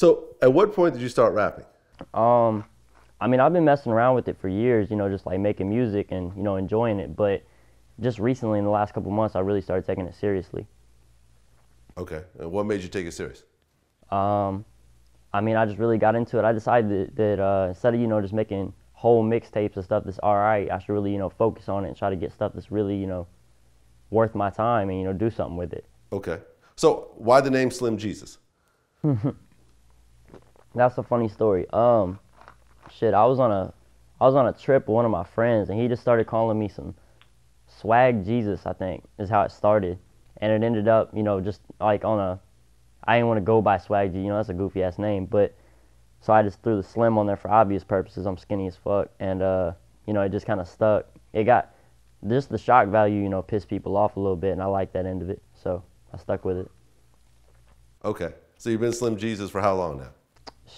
So at what point did you start rapping? I mean, I've been messing around with it for years, just like making music and, enjoying it. But just recently, in the last couple months, I really started taking it seriously. Okay. And what made you take it serious? I mean, I just really got into it. I decided that instead of, just making whole mixtapes of stuff that's all right, I should really, focus on it and try to get stuff that's really, worth my time and, do something with it. Okay. So why the name Slim Jesus? That's a funny story. Shit, I was on a trip with one of my friends, and he just started calling me some swag Jesus, I think, is how it started. And it ended up, just like I didn't want to go by swag G, that's a goofy ass name, but so I just threw the Slim on there for obvious purposes. I'm skinny as fuck, and it just kind of stuck. It got just the shock value, pissed people off a little bit, and I liked that end of it, so I stuck with it. Okay. So you've been Slim Jesus for how long now?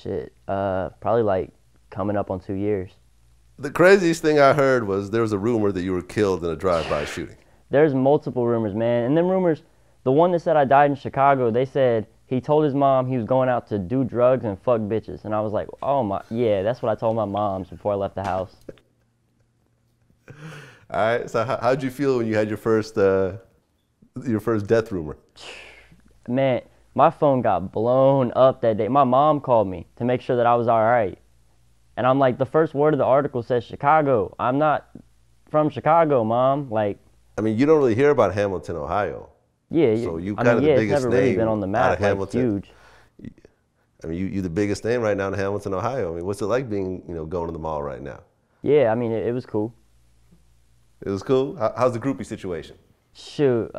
Shit, probably like coming up on 2 years. The craziest thing I heard was there was a rumor that you were killed in a drive-by shooting. There's multiple rumors, man. And them rumors, the one that said I died in Chicago, they said he told his mom he was going out to do drugs and fuck bitches. And I was like, oh my, yeah, that's what I told my moms before I left the house. All right. So how'd you feel when you had your first death rumor? Man, my phone got blown up that day. My mom called me to make sure that I was all right. And I'm like, the first word of the article says Chicago. I'm not from Chicago, Mom. Like, I mean, you don't really hear about Hamilton, Ohio. Yeah, so you I kind mean, of the it's biggest never really name been on the out map, of Hamilton. like, huge. I mean, you're the biggest name right now in Hamilton, Ohio. I mean, what's it like being, going to the mall right now? Yeah, I mean, it was cool. It was cool? How's the groupie situation? Shoot,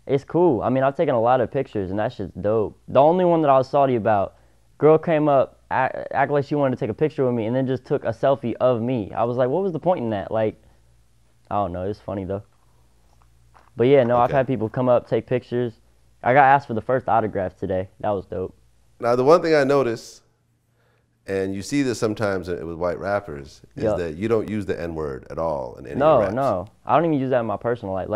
it's cool. I mean, I've taken a lot of pictures, and that shit's dope. The only one that I was salty about, girl came up, act like she wanted to take a picture with me, and then just took a selfie of me. I was like, what was the point in that? Like, I don't know. It's funny, though. But, yeah, no, okay. I've had people come up, take pictures. I got asked for the first autograph today. That was dope. Now, the one thing I noticed, and you see this sometimes with white rappers, is that you don't use the N-word at all in any of your raps. No. I don't even use that in my personal life.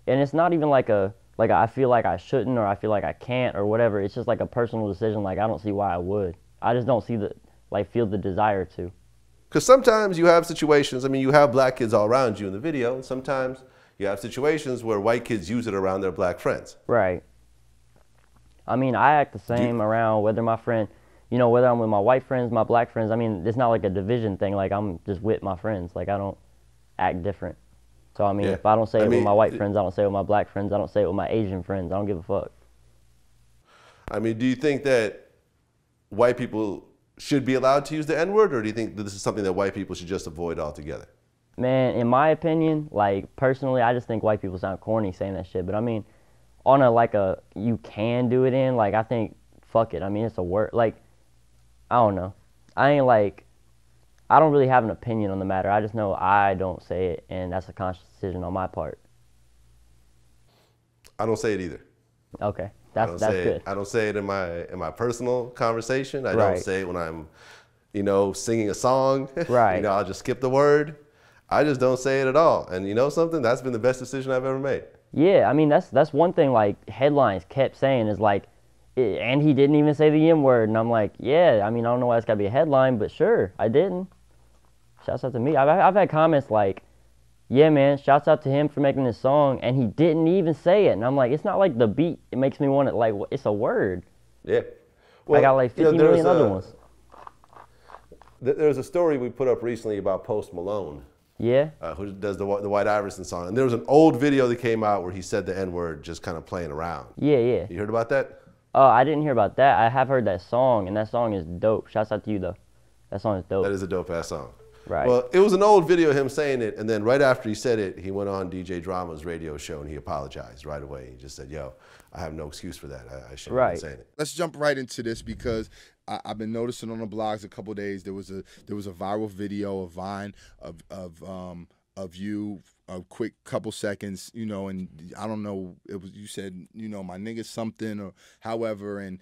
And it's not even like I feel like I shouldn't or I feel like I can't or whatever. It's just like a personal decision. Like, I don't see why I would. I just don't see feel the desire to. Because sometimes you have situations, I mean, you have black kids all around you in the video, and sometimes you have situations where white kids use it around their black friends. Right. I mean, I act the same around whether my friend, whether I'm with my white friends, my black friends. I mean, it's not like a division thing. Like, I'm just with my friends. Like, I don't act different. So, I mean, if I don't say it with my white friends, I don't say it with my black friends, I don't say it with my Asian friends. I don't give a fuck. I mean, do you think that white people should be allowed to use the N-word, or do you think that this is something that white people should just avoid altogether? Man, in my opinion, personally, I just think white people sound corny saying that shit. But I mean, on you can do it in, I think, fuck it. I mean, it's a word. I don't know. I don't really have an opinion on the matter. I just know I don't say it, and that's a conscious decision on my part. I don't say it either. Okay, that's good. I don't say it in my personal conversation. I don't say it when I'm, singing a song. Right. I'll just skip the word. I just don't say it at all. And you know something? That's been the best decision I've ever made. Yeah, I mean, that's one thing, headlines kept saying is, and he didn't even say the M-word. And I'm like, yeah, I mean, I don't know why it's got to be a headline, but sure, I didn't. Shouts out to me. I've had comments like, yeah, man, shouts out to him for making this song, and he didn't even say it. And I'm like, it's not like the beat. It makes me want it, it's a word. Yeah. Well, I got 50 million other ones. There's a story we put up recently about Post Malone. Yeah? Who does the White Iverson song. And there was an old video that came out where he said the N-word just kind of playing around. Yeah. You heard about that? Oh, I didn't hear about that. I have heard that song, and that song is dope. Shouts out to you, though. That song is dope. That is a dope-ass song. Right. Well, it was an old video of him saying it, and then right after he said it, he went on DJ Drama's radio show, and he apologized right away. He just said, yo, I have no excuse for that. I shouldn't have been saying it. Let's jump right into this because I've been noticing on the blogs a couple of days there was a viral video, a Vine of you, a quick couple seconds, and I don't know, you said, my nigga something or however, and,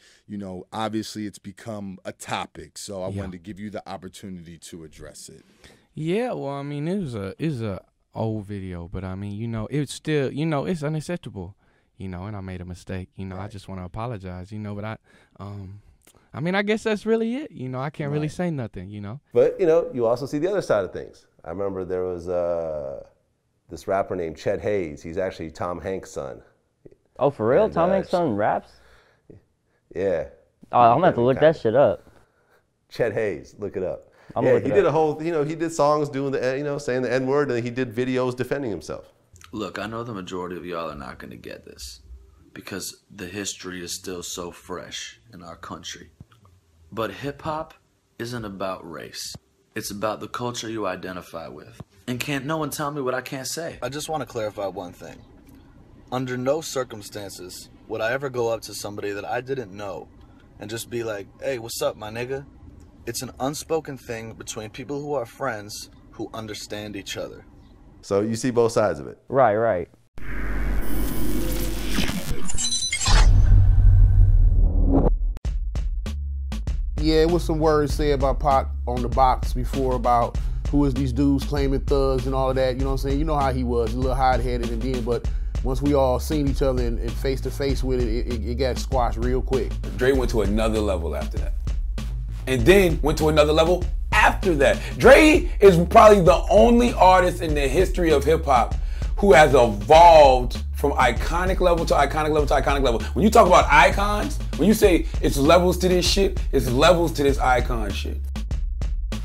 obviously it's become a topic. So I wanted to give you the opportunity to address it. Yeah, well, I mean, it was a old video, but I mean, it's still, it's unacceptable, and I made a mistake, I just want to apologize, but I mean, I guess that's really it. You know, I can't really say nothing, you know. But, you know, you also see the other side of things. I remember there was this rapper named Chet Hayes. He's actually Tom Hanks' son. Oh, for real? And, Tom Hanks' son raps? Yeah. Oh, I'm going to have to look that shit up. Chet Hayes, look it up. Yeah, he did a whole, you know, he did songs doing the, you know, saying the N-word, and he did videos defending himself. Look, I know the majority of y'all are not going to get this because the history is still so fresh in our country. But hip-hop isn't about race. It's about the culture you identify with. And can't no one tell me what I can't say. I just want to clarify one thing. Under no circumstances would I ever go up to somebody that I didn't know and just be like, hey, what's up, my nigga? It's an unspoken thing between people who are friends who understand each other. So you see both sides of it. Right, right. Yeah, it was some words said by Pac on the box before about who is these dudes claiming thugs and all of that. You know what I'm saying? You know how he was, a little hot-headed, and then, but once we all seen each other and face to face with it, it got squashed real quick. Dre went to another level after that. And then went to another level after that. Dre is probably the only artist in the history of hip hop who has evolved from iconic level to iconic level to iconic level. When you talk about icons, when you say it's levels to this shit, it's levels to this icon shit.